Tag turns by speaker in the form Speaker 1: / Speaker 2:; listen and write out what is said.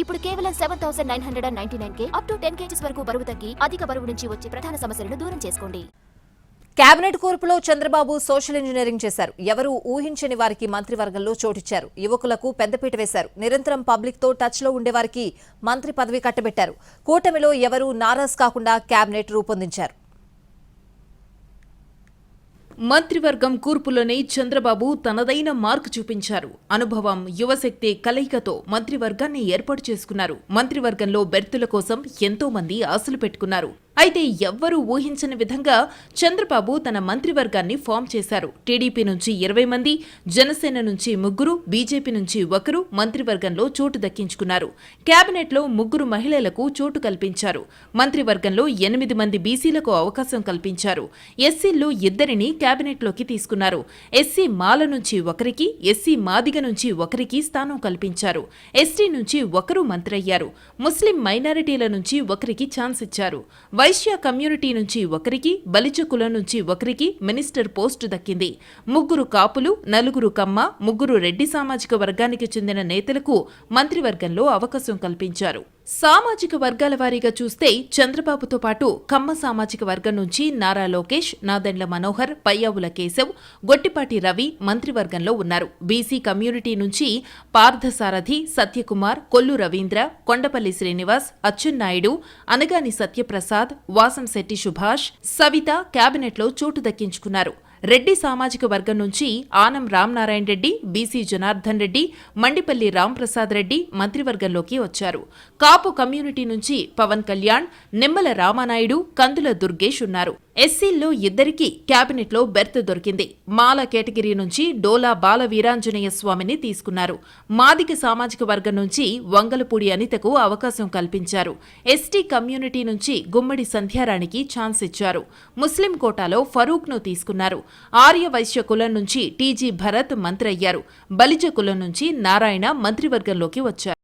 Speaker 1: ఇప్పుడు కేవలం 7,999 up to 10 kgs వరకు బరువు తగ్గి అధిక బరువు నుంచి వచ్చే ప్రధాన సమస్యలను దూరం చేసుకోండి.
Speaker 2: కేబినెట్ కూర్పులో చంద్రబాబు సోషల్ ఇంజనీరింగ్ చేశారు. ఎవరూ ఊహించని వారికి మంత్రివర్గంలో చోటిచ్చారు. యువకులకు పెద్దపీట వేశారు. నిరంతరం పబ్లిక్ తో టచ్ లో ఉండేవారికి మంత్రి పదవి కట్టబెట్టారు. కూటమిలో ఎవరూ నారాజ్ కాకుండా కేబినెట్ రూపొందించారు.
Speaker 3: మంత్రివర్గం కూర్పులోనే చంద్రబాబు తనదైన మార్కు చూపించారు. అనుభవం, యువశక్తి కలయికతో మంత్రివర్గాన్ని ఏర్పాటు చేసుకున్నారు. మంత్రివర్గంలో బెర్తుల కోసం ఎంతో మంది ఆశలు పెట్టుకున్నారు. అయితే ఎవ్వరూ ఊహించని విధంగా చంద్రబాబు తన మంత్రివర్గాన్ని ఫామ్ చేశారు. టీడీపీ నుంచి 20 మంది, జనసేన నుంచి 3, బీజేపీ నుంచి 1 మంత్రివర్గంలో చోటు దక్కించుకున్నారు. కేబినెట్లో 3 మహిళలకు చోటు కల్పించారు. మంత్రివర్గంలో 8 మంది బీసీలకు అవకాశం కల్పించారు. ఎస్సీల్లో 2 కేబినెట్లోకి తీసుకున్నారు. ఎస్సీ మాల నుంచి 1, ఎస్సీ మాదిగ నుంచి 1 స్థానం కల్పించారు. ఎస్టీ నుంచి 1 మంత్రి అయ్యారు. ముస్లిం మైనారిటీల నుంచి 1 ఛాన్స్ ఇచ్చారు. వైశ్య కమ్యూనిటీ నుంచి 1, బలిజ కులం నుంచి 1 మినిస్టర్ పోస్టు దక్కింది. 3 కాపులు, 4 కమ్మ, 3 రెడ్డి సామాజిక వర్గానికి చెందిన నేతలకు మంత్రివర్గంలో అవకాశం కల్పించారు. సామాజిక వర్గాల వారీగా చూస్తే చంద్రబాబుతో పాటు కమ్మ సామాజిక వర్గం నుంచి నారా లోకేష్, నాదెండ్ల మనోహర్, పయ్యావుల కేశవ్, గొట్టిపాటి రవి మంత్రివర్గంలో ఉన్నారు. బీసీ కమ్యూనిటీ నుంచి పార్థసారథి, సత్యకుమార్, కొల్లు రవీంద్ర, కొండపల్లి శ్రీనివాస్, అచ్చెన్నాయుడు, అనగాని సత్యప్రసాద్, వాసంశెట్టి సుభాష్, సవిత కేబినెట్లో చోటు దక్కించుకున్నారు. రెడ్డి సామాజిక వర్గం నుంచి ఆనం రామనారాయణ రెడ్డి, బీసీ జనార్దన్ రెడ్డి, మండిపల్లి రాంప్రసాద్ రెడ్డి మంత్రివర్గంలోకి వచ్చారు. కాపు కమ్యూనిటీ నుంచి పవన్ కళ్యాణ్, నిమ్మల రామానాయుడు, కందుల దుర్గేష్ ఉన్నారు. ఎస్సీల్లో 2 కేబినెట్లో బెర్త్ దొరికింది. మాల కేటగిరీ నుంచి డోలా బాల వీరాంజనేయ స్వామిని తీసుకున్నారు. మాదిగ సామాజిక వర్గం నుంచి వంగలపూడి అనితకు అవకాశం కల్పించారు. ఎస్టీ కమ్యూనిటీ నుంచి గుమ్మడి సంధ్యారాణికి ఛాన్స్ ఇచ్చారు. ముస్లిం కోటాలో ఫరూక్ను తీసుకున్నారు. ఆర్య వైశ్య కులం నుంచి టీజీ భరత్ మంత్రి అయ్యారు. బలిజ కులం నుంచి నారాయణ మంత్రివర్గంలోకి వచ్చారు.